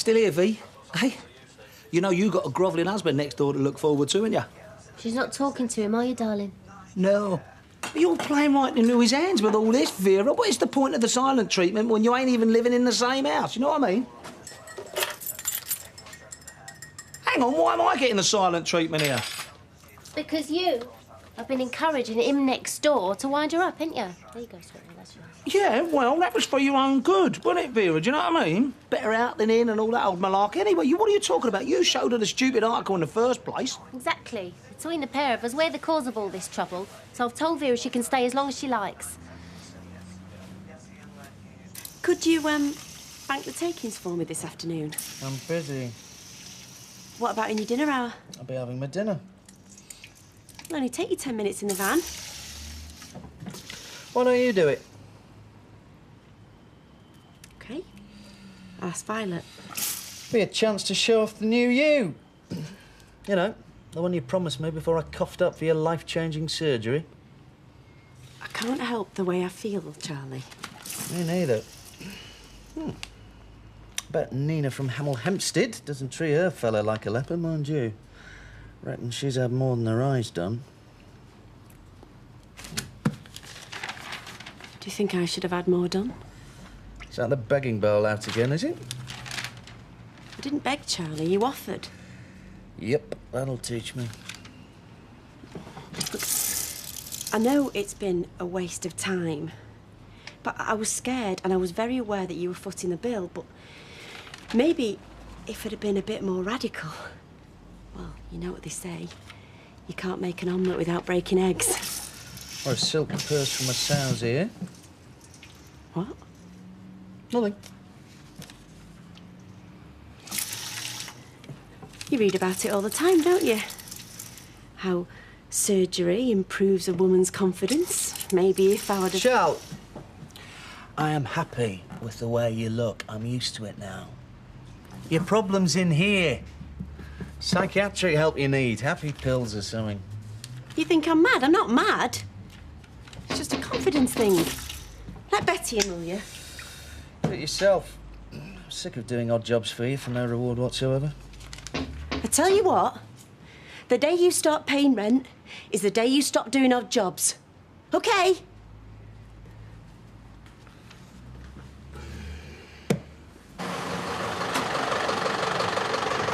still here, V? Hey? You know you got a grovelling husband next door to look forward to, ain't you? She's not talking to him, are you, darling? No. You're playing right into his hands with all this, Vera. What is the point of the silent treatment when you ain't even living in the same house? You know what I mean? Hang on, why am I getting the silent treatment here? Because you have been encouraging him next door to wind her up, ain't you? There you go, sweetie, that's yours. Yeah, well, that was for your own good, wasn't it, Vera? Do you know what I mean? Better out than in and all that old malarkey. Anyway, what are you talking about? You showed her the stupid article in the first place. Exactly. Between the pair of us, we're the cause of all this trouble. So I've told Vera she can stay as long as she likes. Could you, bank the takings for me this afternoon? I'm busy. What about in your dinner hour? I'll be having my dinner. It'll only take you 10 minutes in the van. Why don't you do it? OK. Ask Violet. Be a chance to show off the new you. You know, the one you promised me before I coughed up for your life-changing surgery. I can't help the way I feel, Charlie. Me neither. Bet Nina from Hemel Hempstead doesn't treat her fella like a leper, mind you. Reckon she's had more than her eyes done. Do you think I should have had more done? Is that the begging bowl out again, is it? I didn't beg, Charlie. You offered. Yep, that'll teach me. Look, I know it's been a waste of time, but I was scared and I was very aware that you were footing the bill, but maybe if it had been a bit more radical. Well, you know what they say. You can't make an omelette without breaking eggs. Or a silk purse from a sow's ear. What? Nothing. You read about it all the time, don't you? How surgery improves a woman's confidence. Maybe if I would have... Shall, I am happy with the way you look. I'm used to it now. Your problem's in here. Psychiatric help you need. Happy pills or something. You think I'm mad? I'm not mad. It's just a confidence thing. Let Betty in, will you? Do it yourself. I'm sick of doing odd jobs for you for no reward whatsoever. I tell you what, the day you start paying rent is the day you stop doing odd jobs. OK?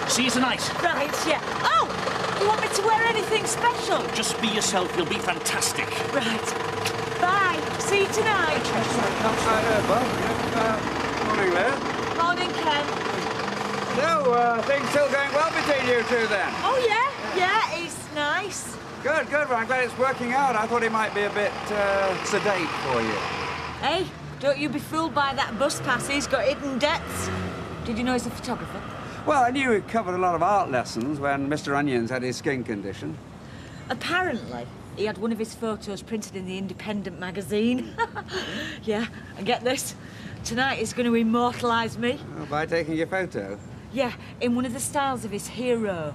See you tonight. Right, yeah. Oh! You want me to wear anything special? Just be yourself. You'll be fantastic. Right. Bye. See you tonight. Morning, Leah. Morning, Ken. So, things still going well between you two, then? Oh, yeah. Yeah, it's nice. Good, good. Well, I'm glad it's working out. I thought it might be a bit, sedate for you. Hey, don't you be fooled by that bus pass. He's got hidden depths. Did you know he's a photographer? Well, I knew he covered a lot of art lessons when Mr. Onions had his skin condition. Apparently, he had one of his photos printed in the Independent magazine. Yeah, and get this. Tonight he's going to immortalise me. Oh, by taking your photo? Yeah, in one of the styles of his hero.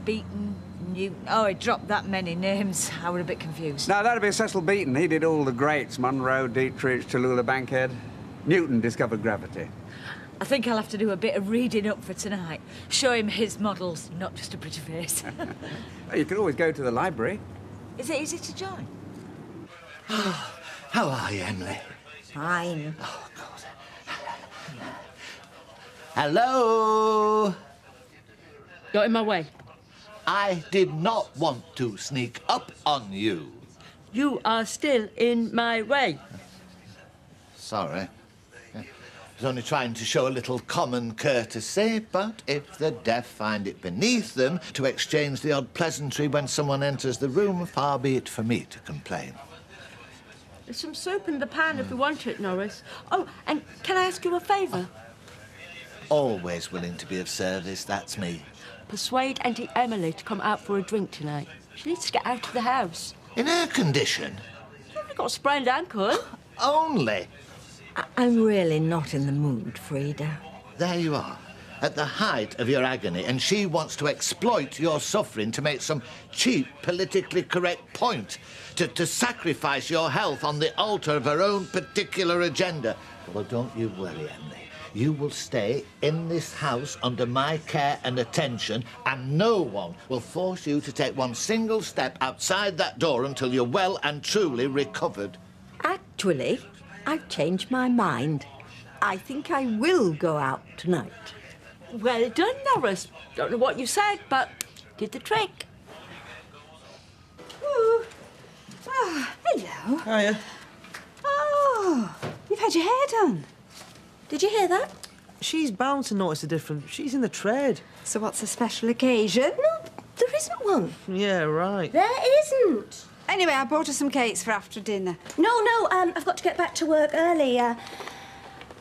Beaton, Newton... Oh, he dropped that many names. I was a bit confused. No, that'd be Cecil Beaton. He did all the greats. Monroe, Dietrich, Tallulah Bankhead. Newton discovered gravity. I think I'll have to do a bit of reading up for tonight. Show him his models, not just a pretty face. You could always go to the library. Is it easy to join? How are you, Emily? Fine. Oh, God. Hello? Got in my way. I did not want to sneak up on you. You are still in my way. Sorry. I was only trying to show a little common courtesy, but if the deaf find it beneath them to exchange the odd pleasantry when someone enters the room, far be it for me to complain. There's some soup in the pan if you want it, Norris. Oh, and can I ask you a favour? Always willing to be of service, that's me. Persuade Auntie Emily to come out for a drink tonight. She needs to get out of the house. In her condition? I've got a sprained ankle. Only? I'm really not in the mood, Frida. There you are, at the height of your agony, and she wants to exploit your suffering to make some cheap, politically correct point, to sacrifice your health on the altar of her own particular agenda. Well, don't you worry, Emily. You will stay in this house under my care and attention, and no one will force you to take one single step outside that door until you're well and truly recovered. Actually, I've changed my mind. I think I will go out tonight. Well done, Norris. Don't know what you said, but did the trick. Ooh. Ah, hello. Hiya. Oh, you've had your hair done. Did you hear that? She's bound to notice the difference. She's in the trade. So what's a special occasion? No, there isn't one. Yeah, right. There isn't. Anyway, I bought her some cakes for after dinner. No, I've got to get back to work early.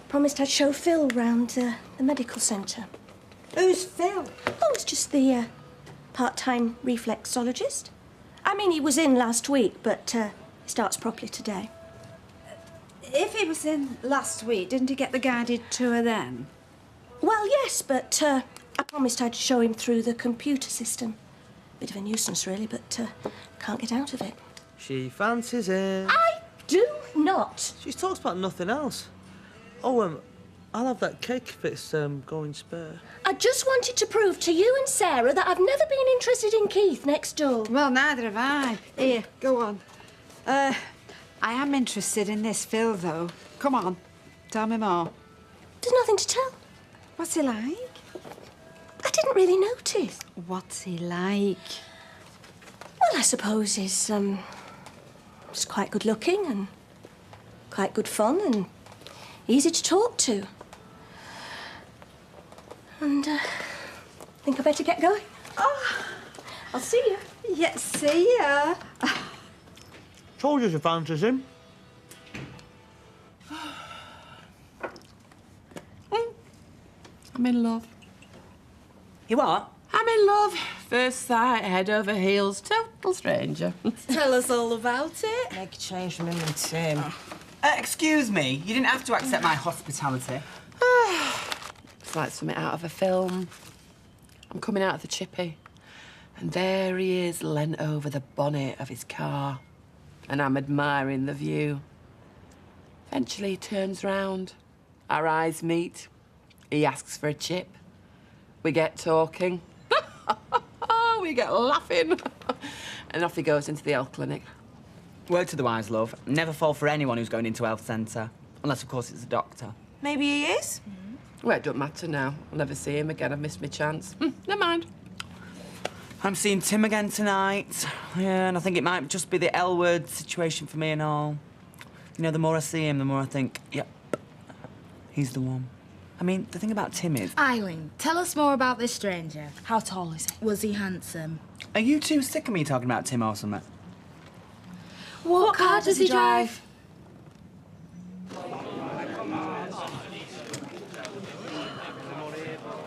Promised I'd show Phil round the medical centre. Who's Phil? Oh, it's just the part-time reflexologist. I mean, he was in last week, but he starts properly today. If he was in last week, didn't he get the guided tour then? Well, yes, but I promised I'd show him through the computer system. Bit of a nuisance, really, but can't get out of it. She fancies him. I do not. She talks about nothing else. Oh, I'll have that cake if it's going spare. I just wanted to prove to you and Sarah that I've never been interested in Keith next door. Well, neither have I. Here, go on. I am interested in this Phil, though. Come on, tell me more. There's nothing to tell. What's he like? I didn't really notice. What's he like? Well, I suppose he's quite good looking and quite good fun and easy to talk to. And I think I better get going. Oh, I'll see you. Yes, see ya. Told you she fancies him. I'm in love. You are? I'm in love. First sight, head over heels, total stranger. Tell us all about it. Make a change from him and Tim. Excuse me, you didn't have to accept my hospitality. It's like something out of a film. I'm coming out of the chippy, and there he is, leant over the bonnet of his car, and I'm admiring the view. Eventually, he turns round. Our eyes meet. He asks for a chip. We get talking. We get laughing. And off he goes into the health clinic. Word to the wise, love. Never fall for anyone who's going into a health centre. Unless, of course, it's a doctor. Maybe he is. Well, it don't matter now. I'll never see him again. I've missed my chance. Never mind. I'm seeing Tim again tonight. Yeah, and I think it might just be the L-word situation for me and all. You know, the more I see him, the more I think, yep, he's the one. I mean, the thing about Tim is... Eileen, tell us more about this stranger. How tall is he? Was he handsome? Are you too sick of me talking about Tim or something? What car does he drive?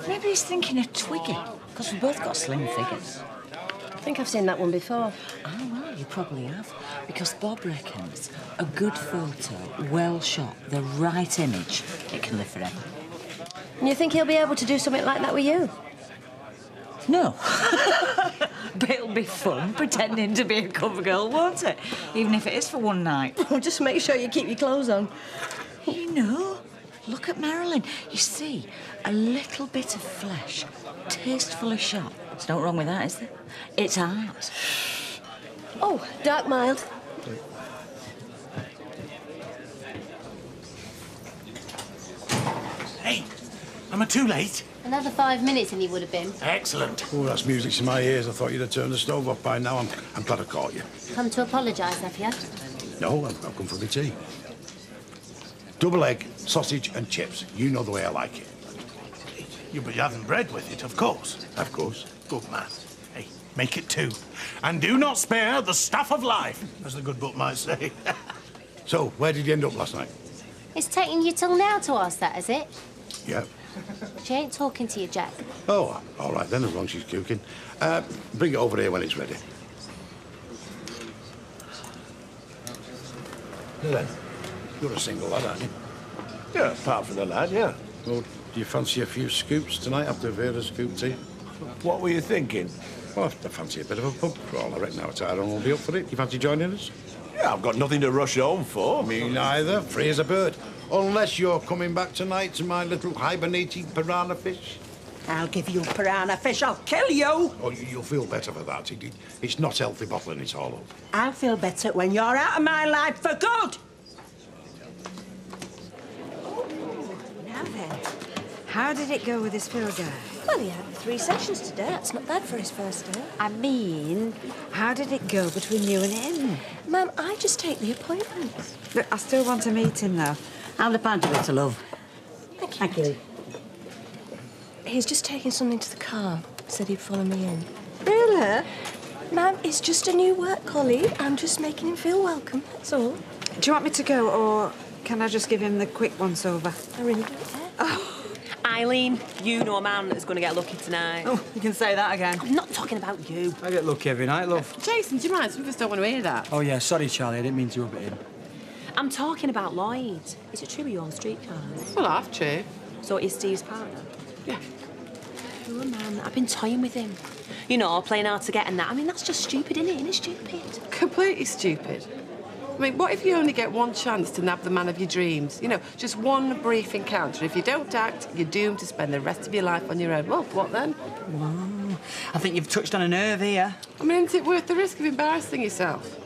Maybe he's thinking of Twiggy, because we've both got slim figures. I think I've seen that one before. Oh, well, you probably have. Because Bob reckons a good photo, well shot, the right image, it can live forever. And you think he'll be able to do something like that with you? No. But it'll be fun pretending to be a cover girl, won't it? Even if it is for one night. Just make sure you keep your clothes on. You know, look at Marilyn. You see, a little bit of flesh, tastefully shot. There's no wrong with that, is there? It's art. Oh, dark mild. Hey, am I too late? Another 5 minutes and he would have been. Excellent. Oh, that's music to my ears. I thought you'd have turned the stove off by now. I'm glad I caught you. Come to apologise, have you? No, I've come for my tea. Double egg, sausage and chips. You know the way I like it. You'll be having bread with it, of course. Of course. Good man. Hey, make it 2. And do not spare the stuff of life, as the good book might say. So, where did you end up last night? It's taking you till now to ask that, is it? Yeah. She ain't talking to you, Jack. Oh, all right then, as long as she's cooking. Bring it over here when it's ready. Now then, you're a single lad, aren't you? Yeah, apart from the lad, yeah. Well, do you fancy a few scoops tonight after Vera's scoop tea? What were you thinking? Well, I fancy a bit of a pub crawl. I reckon our Tyrone will be up for it. You fancy joining us? Yeah, I've got nothing to rush home for. Me neither. Free as a bird. Unless you're coming back tonight to my little hibernating piranha fish. I'll give you piranha fish. I'll kill you. Oh, you'll feel better for that. It's not healthy bottling it all up. I'll feel better when you're out of my life for good. Now then, how did it go with this Phil guy? Well, he had 3 sessions today. That's not bad for his first day. I mean, how did it go between you and him? Ma'am, I just take the appointments. Look, I still want to meet him, though. Have the pint of butter, love. Thank you. He's just taking something to the car. Said he'd follow me in. Really? Ma'am, he's just a new work colleague. I'm just making him feel welcome, that's all. Do you want me to go, or can I just give him the quick once-over? I really don't care. Oh. Eileen, you know a man that's going to get lucky tonight. Oh, you can say that again. I'm not talking about you. I get lucky every night, love. Jason, do you mind? Some of us don't want to hear that. Oh, yeah, sorry, Charlie, I didn't mean to rub it in. I'm talking about Lloyd. Is it true you own streetcars? Well, half true. So is Steve's partner? Yeah. Poor man, I've been toying with him. You know, playing hard to get and that. I mean, that's just stupid, isn't it? Isn't it stupid? Completely stupid. I mean, what if you only get one chance to nab the man of your dreams? You know, just one brief encounter. If you don't act, you're doomed to spend the rest of your life on your own. Well, what then? Wow. I think you've touched on a nerve here. I mean, isn't it worth the risk of embarrassing yourself?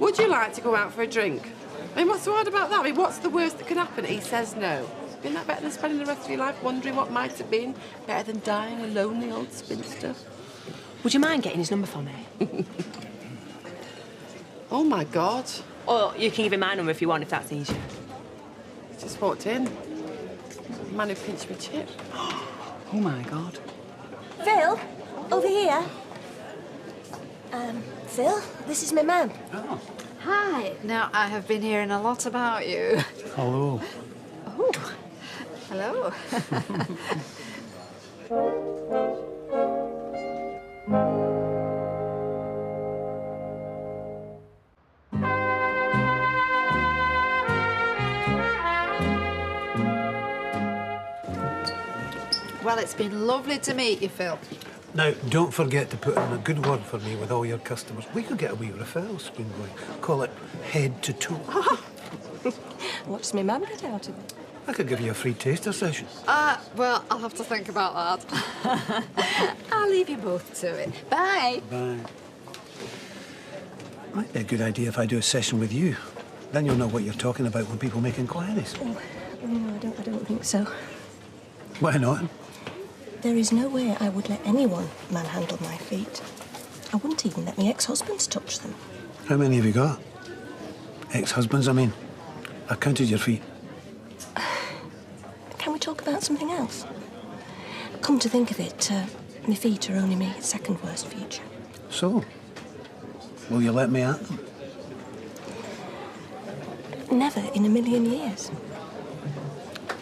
Would you like to go out for a drink? I mean, what's so hard about that? I mean, what's the worst that can happen? He says no. Isn't that better than spending the rest of your life wondering what might have been? Better than dying a lonely old spinster? Would you mind getting his number for me? Oh, my God. Or you can give him my number if you want, if that's easier. Just walked in. The man who pinched me chip. Oh, my God. Phil, over here. Phil, this is my mum. Oh. Hi. Now, I have been hearing a lot about you. Hello. Oh, hello. Well, it's been lovely to meet you, Phil. Now, don't forget to put in a good word for me with all your customers. We could get a wee referral scheme going. Call it head to toe. What does my mum get out of it? I could give you a free taster session. Well, I'll have to think about that. I'll leave you both to it. Bye. Bye. Might be a good idea if I do a session with you. Then you'll know what you're talking about when people make inquiries. Oh, no, I don't think so. Why not? There is no way I would let anyone manhandle my feet. I wouldn't even let my ex-husbands touch them. How many have you got? Ex-husbands, I mean. I counted your feet. Can we talk about something else? Come to think of it, my feet are only my second worst feature. So, will you let me at them? Never in a million years.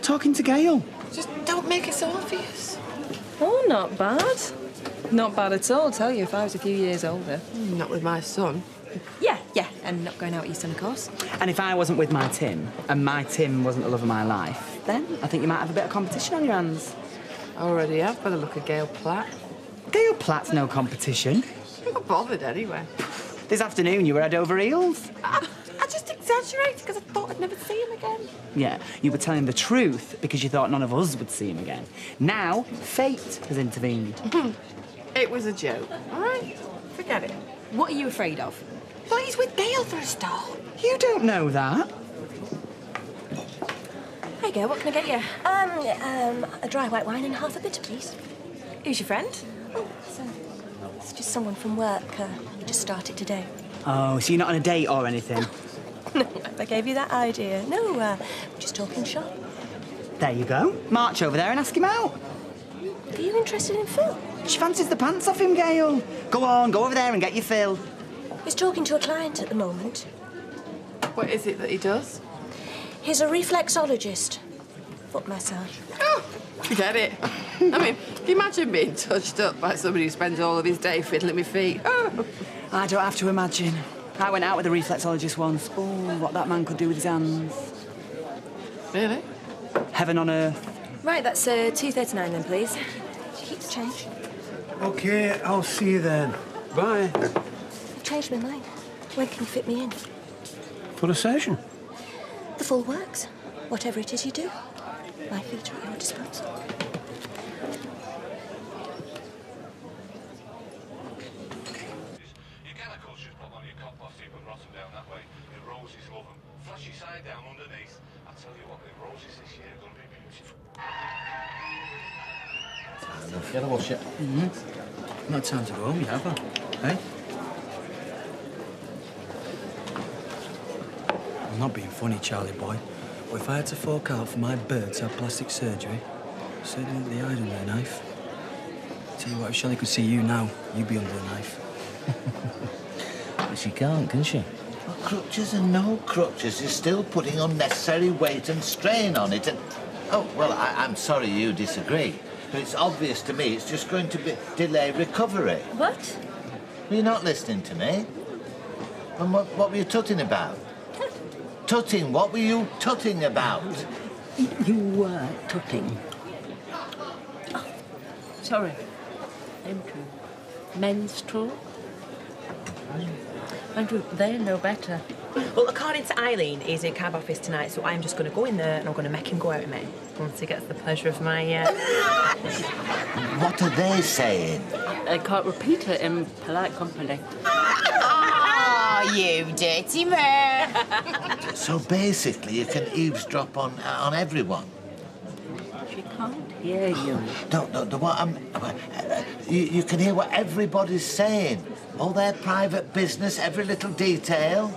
Talking to Gail. Just don't make it so obvious. Oh, not bad. Not bad at all, tell you, if I was a few years older. Not with my son. Yeah, and not going out with your son, of course. And if I wasn't with my Tim, and my Tim wasn't the love of my life, then I think you might have a bit of competition on your hands. I already have by the look of Gail Platt. Gail Platt's no competition. I'm not bothered anyway. This afternoon you were head over heels. I just exaggerated because I thought I'd never see him again. Yeah, you were telling the truth because you thought none of us would see him again. Now, fate has intervened. It was a joke, all right? Forget it. What are you afraid of? Well, he's with Gail for a start. You don't know that. Hey, Gail, what can I get you? A dry white wine and half a bitter, please. Who's your friend? Oh, it's just someone from work. Just started today. Oh, so you're not on a date or anything? No, I gave you that idea. No, we're just talking shop. There you go. March over there and ask him out. Are you interested in Phil? She fancies the pants off him, Gail. Go on, go over there and get your fill. He's talking to a client at the moment. What is it that he does? He's a reflexologist. Foot massage. Oh, forget it. I mean, can you imagine being touched up by somebody who spends all of his day fiddling my feet? Oh. I don't have to imagine. I went out with a reflexologist once. Oh, what that man could do with his hands. Really? Heaven on earth. Right, that's $2.39 then, please. Keep the change. OK, I'll see you then. Bye. I've changed my mind. When can you fit me in? For a session? The full works. Whatever it is you do, my feet are at your disposal. You can, of course, just pop on your cop off, see but rotten down that way. Your roses love them. Flashy side down underneath. I tell you what, the roses this year are going to be beautiful. Get a wash it. Not time to go home yet, have I? Hey? I'm not being funny, Charlie boy. But if I had to fork out for my bird to have plastic surgery, I'd certainly want the eye under a knife. Tell you what, if Shelley could see you now, you'd be under a knife. But she can't, can she? Well, crutches and no crutches, you're still putting unnecessary weight and strain on it. And oh, well, I'm sorry you disagree. But it's obvious to me it's just going to delay recovery. What? You're not listening to me. And what were you tutting about? Tutting? What were you tutting about? You were tutting. Oh, sorry. Andrew. Menstrual? Andrew, they know better. Well, according to Eileen, he's in cab office tonight, so I'm just going to go in there and I'm going to make him go out with me once he gets the pleasure of my... What are they saying? I can't repeat it in polite company. Oh, you dirty man. So basically you can eavesdrop on everyone? She can't hear you. No, what you can hear what everybody's saying. All their private business, every little detail.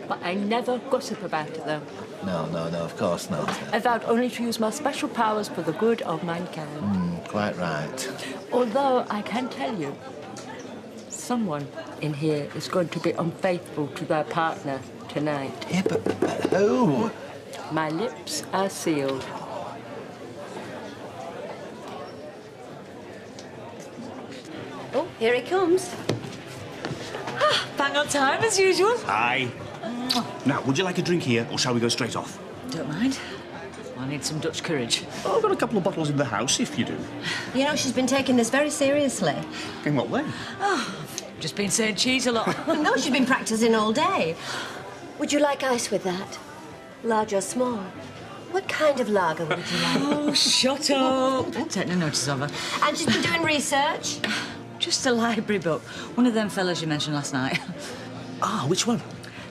But I never gossip about it, though. No, of course not. I vowed only to use my special powers for the good of mankind. Quite right. Although I can tell you, someone in here is going to be unfaithful to their partner tonight. Yeah, but who? My lips are sealed. Oh, here he comes. Bang on time, as usual. Aye. Now, would you like a drink here, or shall we go straight off? Don't mind. I need some Dutch courage. Oh, I've got a couple of bottles in the house, if you do. You know, she's been taking this very seriously. In what way? Oh, just been saying cheese a lot. No, she's been practising all day. Would you like ice with that? Large or small? What kind of lager would you like? Oh, shut up. Take no notice of her. And she's been doing research? Just a library book. One of them fellas you mentioned last night. Ah, which one?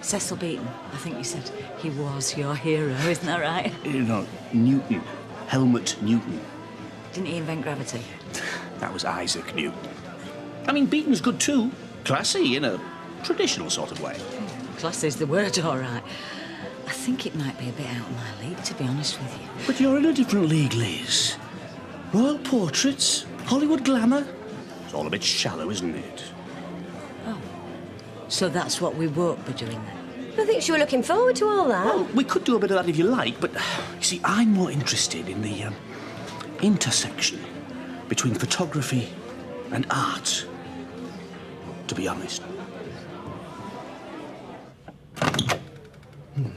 Cecil Beaton. I think you said he was your hero, isn't that right? No, Newton. Helmut Newton. Didn't he invent gravity? That was Isaac Newton. I mean, Beaton's good too. Classy, in a traditional sort of way. Classy's the word, all right. I think it might be a bit out of my league, to be honest with you. But you're in a different league, Liz. Royal portraits, Hollywood glamour. It's all a bit shallow, isn't it? Oh. So that's what we won't be doing then? I think she were looking forward to all that. Well, we could do a bit of that if you like, but, you see, I'm more interested in the intersection between photography and art, to be honest. You've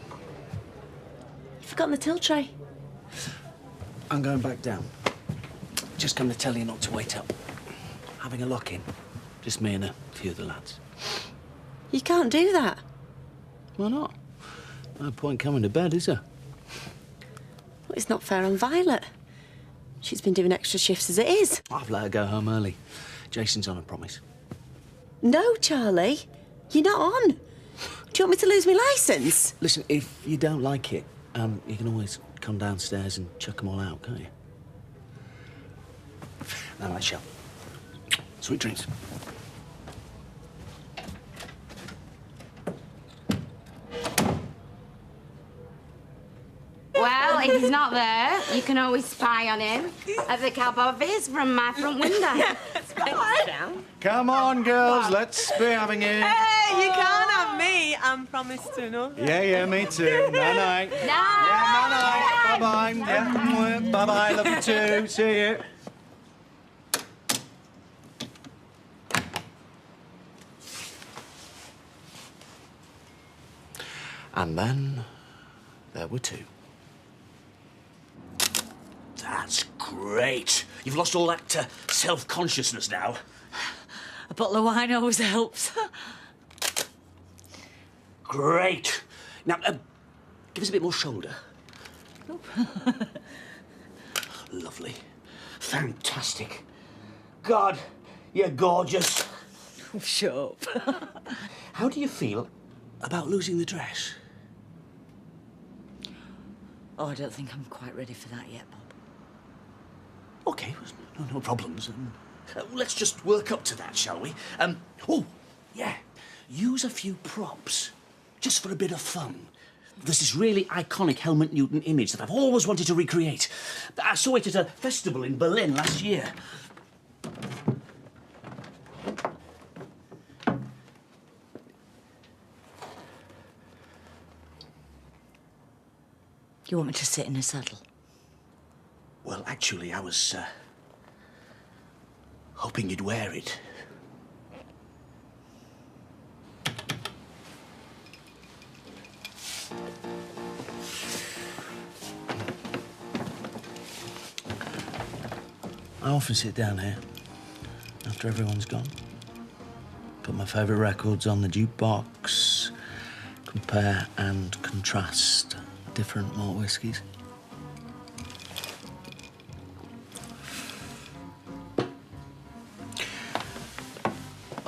forgotten the till tray. I'm going back down. Just come to tell you not to wait up. Having a lock-in. Just me and a few of the lads. You can't do that. Why not? No point coming to bed, is there? Well, it's not fair on Violet. She's been doing extra shifts as it is. I've let her go home early. Jason's on a promise. No, Charlie. You're not on. Do you want me to lose my licence? Listen, if you don't like it, you can always come downstairs and chuck them all out, can't you? Now, I shall. Sweet dreams. Well, if he's not there, you can always spy on him at the cab office from my front window. Come on, girls, let's be having it. Hey, you can't have me. I'm promised to another. Yeah, me too. Night-night. Yeah, night-night. Bye-bye. Yeah, bye-bye. Love you too. See you. And then there were two. That's great. You've lost all that self-consciousness now. A bottle of wine always helps. Great. Now, give us a bit more shoulder. Lovely. Fantastic. God, you're gorgeous. Shut up. How do you feel about losing the dress? Oh, I don't think I'm quite ready for that yet, Bob. OK, no problems. Let's just work up to that, shall we? Oh, yeah. Use a few props, just for a bit of fun. There's this really iconic Helmut Newton image that I've always wanted to recreate. I saw it at a festival in Berlin last year. You want me to sit in a saddle? Well, actually, I was hoping you'd wear it. I often sit down here after everyone's gone. Put my favourite records on the jukebox, compare and contrast different malt whiskies.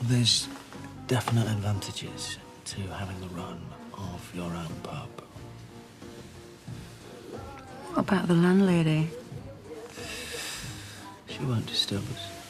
There's definite advantages to having the run of your own pub. What about the landlady? She won't disturb us.